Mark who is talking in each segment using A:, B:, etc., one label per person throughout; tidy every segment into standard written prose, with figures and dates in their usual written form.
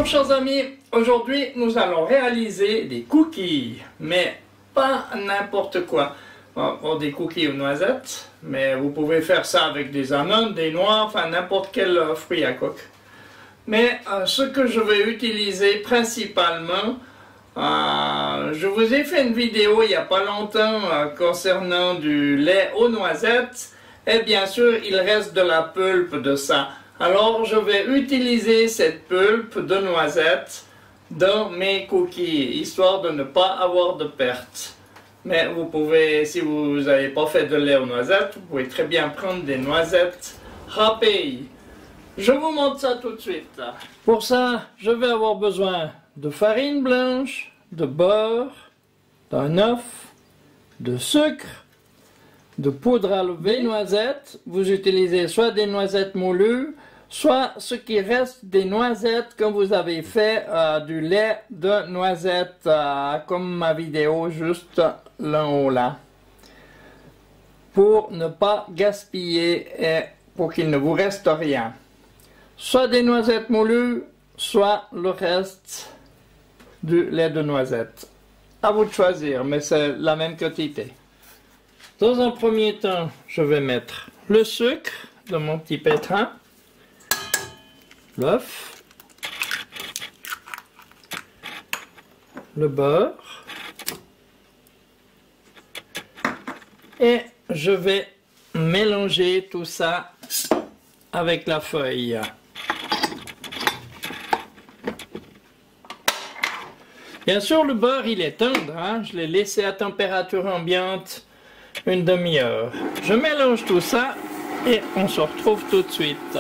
A: Bonjour chers amis, aujourd'hui nous allons réaliser des cookies, mais pas n'importe quoi. Bon, des cookies aux noisettes, mais vous pouvez faire ça avec des amandes, des noix, enfin n'importe quel fruit à coque. Mais ce que je vais utiliser principalement, je vous ai fait une vidéo il n'y a pas longtemps concernant du lait aux noisettes, et bien sûr il reste de la pulpe de ça. Alors je vais utiliser cette pulpe de noisettes dans mes cookies, histoire de ne pas avoir de perte. Mais vous pouvez, si vous n'avez pas fait de lait aux noisettes, vous pouvez très bien prendre des noisettes râpées. Je vous montre ça tout de suite. Pour ça, je vais avoir besoin de farine blanche, de beurre, d'un œuf, de sucre, de poudre à lever, des noisettes. Vous utilisez soit des noisettes moulues, soit ce qui reste des noisettes quand vous avez fait du lait de noisettes, comme ma vidéo juste là en haut là. Pour ne pas gaspiller et pour qu'il ne vous reste rien. Soit des noisettes moulues, soit le reste du lait de noisette. À vous de choisir, mais c'est la même quantité. Dans un premier temps, je vais mettre le sucre dans mon petit pétrin, l'œuf, le beurre, et je vais mélanger tout ça avec la feuille. Bien sûr, le beurre, il est tendre, hein? Je l'ai laissé à température ambiante une demi-heure. Je mélange tout ça et on se retrouve tout de suite.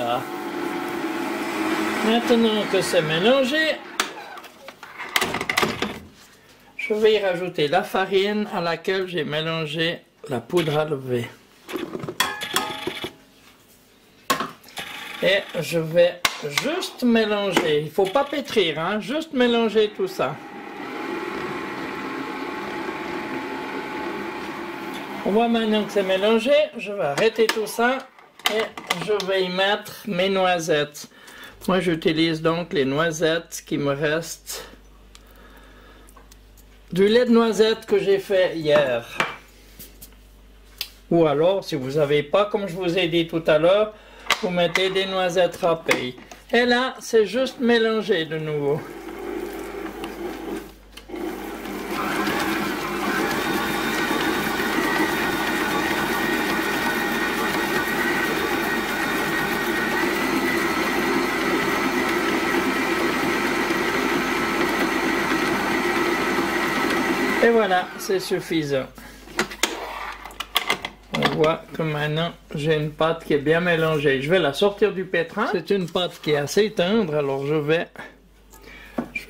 A: Maintenant que c'est mélangé, je vais y rajouter la farine à laquelle j'ai mélangé la poudre à lever. Et je vais juste mélanger, il ne faut pas pétrir, hein? Juste mélanger tout ça. On voit maintenant que c'est mélangé, je vais arrêter tout ça et je vais y mettre mes noisettes. Moi j'utilise donc les noisettes qui me restent du lait de noisette que j'ai fait hier. Ou alors, si vous n'avez pas, comme je vous ai dit tout à l'heure, vous mettez des noisettes râpées. Et là, c'est juste mélanger de nouveau. Et voilà, c'est suffisant. On voit que maintenant j'ai une pâte qui est bien mélangée. Je vais la sortir du pétrin. C'est une pâte qui est assez tendre, alors je vais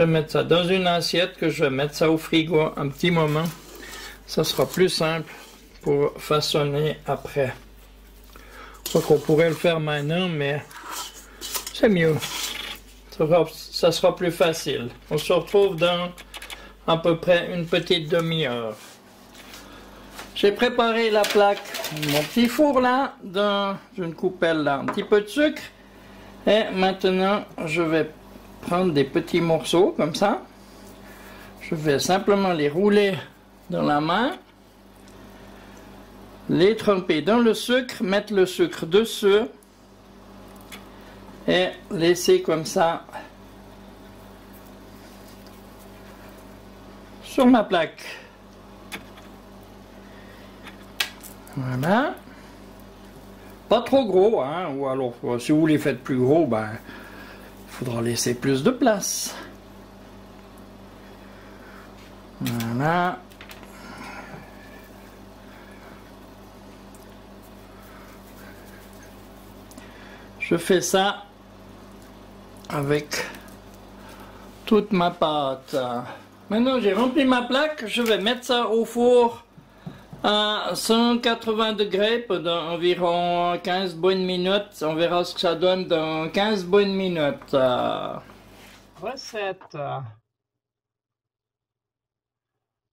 A: mettre ça dans une assiette, que je vais mettre ça au frigo un petit moment. Ça sera plus simple pour façonner après. Je crois qu'on pourrait le faire maintenant, mais c'est mieux. Ça sera plus facile. On se retrouve dans à peu près une petite demi-heure. J'ai préparé la plaque, mon petit four là, dans une coupelle là, un petit peu de sucre. Et maintenant, je vais prendre des petits morceaux comme ça. Je vais simplement les rouler dans la main, les tremper dans le sucre, mettre le sucre dessus et laisser comme ça sur ma plaque. Voilà. Pas trop gros, hein, ou alors si vous les faites plus gros, ben il faudra laisser plus de place. Voilà. Je fais ça avec toute ma pâte. Maintenant j'ai rempli ma plaque, je vais mettre ça au four à 180 degrés pendant environ 15 bonnes minutes. On verra ce que ça donne dans 15 bonnes minutes. Recette.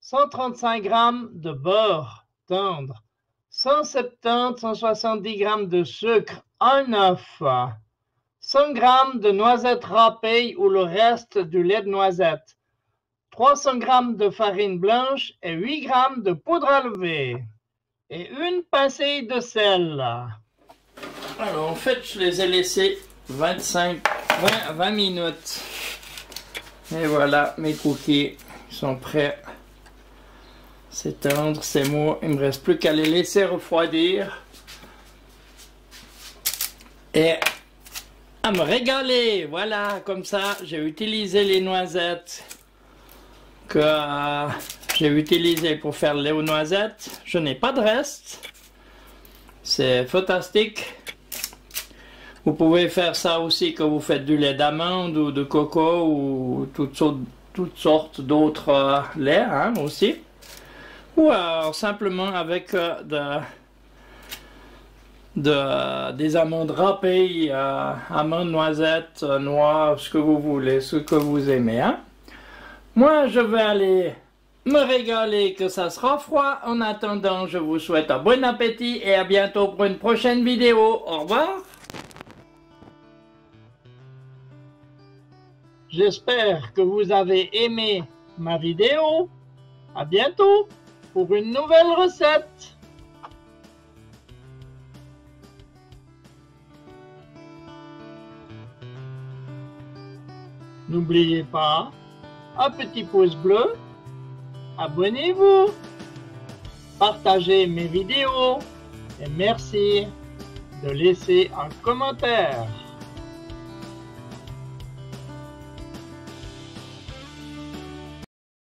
A: 135 g de beurre tendre, 170-170 g de sucre, un œuf, 100 g de noisettes râpées ou le reste du lait de noisette, 300 g de farine blanche et 8 g de poudre à lever et une pincée de sel. Alors en fait je les ai laissés 20 minutes et voilà mes cookies sont prêts. C'est tendre, c'est mou, il me reste plus qu'à les laisser refroidir et à me régaler. Voilà, comme ça j'ai utilisé les noisettes que j'ai utilisées pour faire le lait aux noisettes. Je n'ai pas de reste, c'est fantastique. Vous pouvez faire ça aussi quand vous faites du lait d'amande ou de coco ou toutes sortes d'autres laits hein, aussi. Ou alors simplement avec des amandes râpées, amandes, noisettes, noix, ce que vous voulez, ce que vous aimez. Hein. Moi, je vais aller me régaler que ça sera froid. En attendant, je vous souhaite un bon appétit et à bientôt pour une prochaine vidéo. Au revoir. J'espère que vous avez aimé ma vidéo. À bientôt pour une nouvelle recette. N'oubliez pas, un petit pouce bleu, abonnez-vous, partagez mes vidéos et merci de laisser un commentaire.